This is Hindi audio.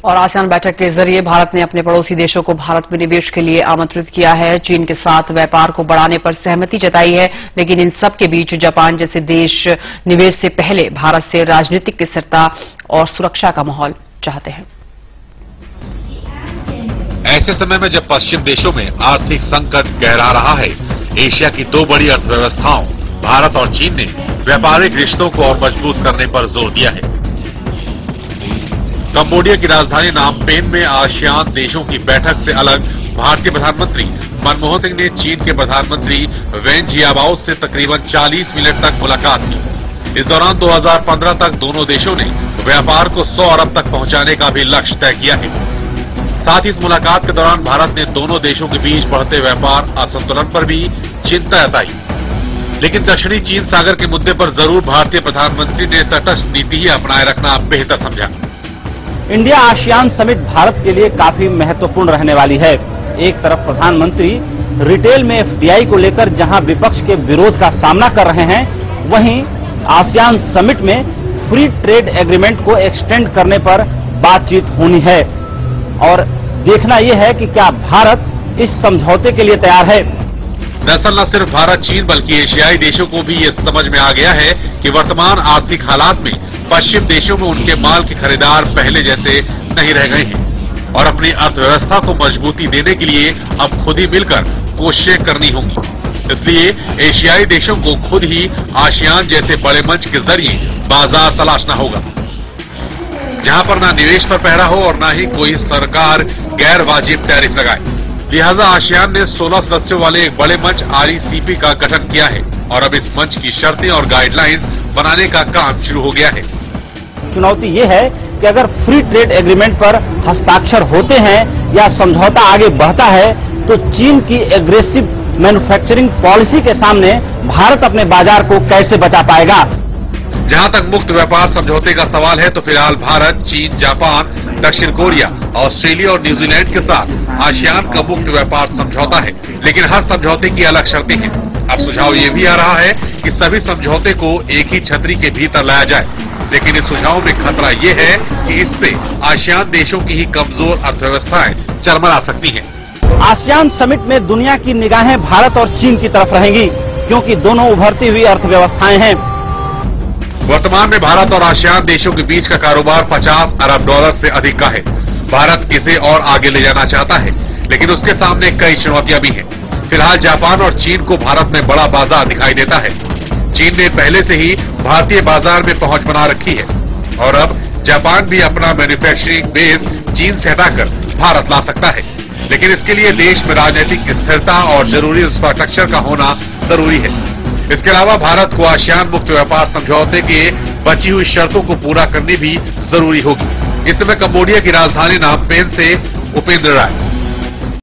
और आसियान बैठक के जरिए भारत ने अपने पड़ोसी देशों को भारत में निवेश के लिए आमंत्रित किया है। चीन के साथ व्यापार को बढ़ाने पर सहमति जताई है, लेकिन इन सब के बीच जापान जैसे देश निवेश से पहले भारत से राजनीतिक स्थिरता और सुरक्षा का माहौल चाहते हैं। ऐसे समय में जब पश्चिम देशों में आर्थिक संकट गहरा रहा है, एशिया की दो बड़ी अर्थव्यवस्थाओं भारत और चीन ने व्यापारिक रिश्तों को और मजबूत करने पर जोर दिया है। कंबोडिया की राजधानी नामपेन में आसियान देशों की बैठक से अलग भारतीय प्रधानमंत्री मनमोहन सिंह ने चीन के प्रधानमंत्री वेन जियाबाओ से तकरीबन 40 मिनट तक मुलाकात की। इस दौरान 2015 तक दोनों देशों ने व्यापार को 100 अरब तक पहुंचाने का भी लक्ष्य तय किया है। साथ ही इस मुलाकात के दौरान भारत ने दोनों देशों के बीच बढ़ते व्यापार असंतुलन पर भी चिंता जताई। लेकिन दक्षिणी चीन सागर के मुद्दे पर जरूर भारतीय प्रधानमंत्री ने तटस्थ नीति ही अपनाए रखना बेहतर समझा। इंडिया आसियान समिट भारत के लिए काफी महत्वपूर्ण रहने वाली है। एक तरफ प्रधानमंत्री रिटेल में एफडीआई को लेकर जहां विपक्ष के विरोध का सामना कर रहे हैं, वहीं आसियान समिट में फ्री ट्रेड एग्रीमेंट को एक्सटेंड करने पर बातचीत होनी है और देखना यह है कि क्या भारत इस समझौते के लिए तैयार है। दरअसल न सिर्फ भारत चीन बल्कि एशियाई देशों को भी ये समझ में आ गया है कि वर्तमान आर्थिक हालात में पश्चिम देशों में उनके माल के खरीदार पहले जैसे नहीं रह गए हैं और अपनी अर्थव्यवस्था को मजबूती देने के लिए अब खुद ही मिलकर कोशिशें करनी होंगी। इसलिए एशियाई देशों को खुद ही आसियान जैसे बड़े मंच के जरिए बाजार तलाशना होगा, जहां पर न निवेश पर पहरा हो और न ही कोई सरकार गैर वाजिब टैरिफ लगाए। लिहाजा आसियान ने 16 सदस्यों वाले एक बड़े मंच RCEP का गठन किया है और अब इस मंच की शर्तें और गाइडलाइंस बनाने का काम शुरू हो गया है। चुनौती ये है कि अगर फ्री ट्रेड एग्रीमेंट पर हस्ताक्षर होते हैं या समझौता आगे बढ़ता है तो चीन की एग्रेसिव मैन्युफैक्चरिंग पॉलिसी के सामने भारत अपने बाजार को कैसे बचा पाएगा। जहां तक मुक्त व्यापार समझौते का सवाल है तो फिलहाल भारत, चीन, जापान, दक्षिण कोरिया, ऑस्ट्रेलिया और न्यूजीलैंड के साथ आसियान का मुक्त व्यापार समझौता है, लेकिन हर समझौते की अलग शर्तें हैं। अब सुझाव ये भी आ रहा है कि सभी समझौते को एक ही छतरी के भीतर लाया जाए, लेकिन इस सुझाव में खतरा ये है कि इससे आसियान देशों की ही कमजोर अर्थव्यवस्थाएं चरमरा सकती हैं। आसियान समिट में दुनिया की निगाहें भारत और चीन की तरफ रहेंगी, क्योंकि दोनों उभरती हुई अर्थव्यवस्थाएं हैं। वर्तमान में भारत और आसियान देशों के बीच का कारोबार 50 अरब डॉलर से अधिक का है। भारत इसे और आगे ले जाना चाहता है, लेकिन उसके सामने कई चुनौतियां भी हैं। फिलहाल जापान और चीन को भारत में बड़ा बाजार दिखाई देता है। चीन ने पहले से ही भारतीय बाजार में पहुंच बना रखी है और अब जापान भी अपना मैन्युफैक्चरिंग बेस चीन से हटाकर भारत ला सकता है, लेकिन इसके लिए देश में राजनीतिक स्थिरता और जरूरी इंफ्रास्ट्रक्चर का होना जरूरी है। इसके अलावा भारत को आसियान मुक्त व्यापार समझौते के बची हुई शर्तों को पूरा करनी भी जरूरी होगी। इस समय कंबोडिया की राजधानी नामपेन से उपेंद्र राय।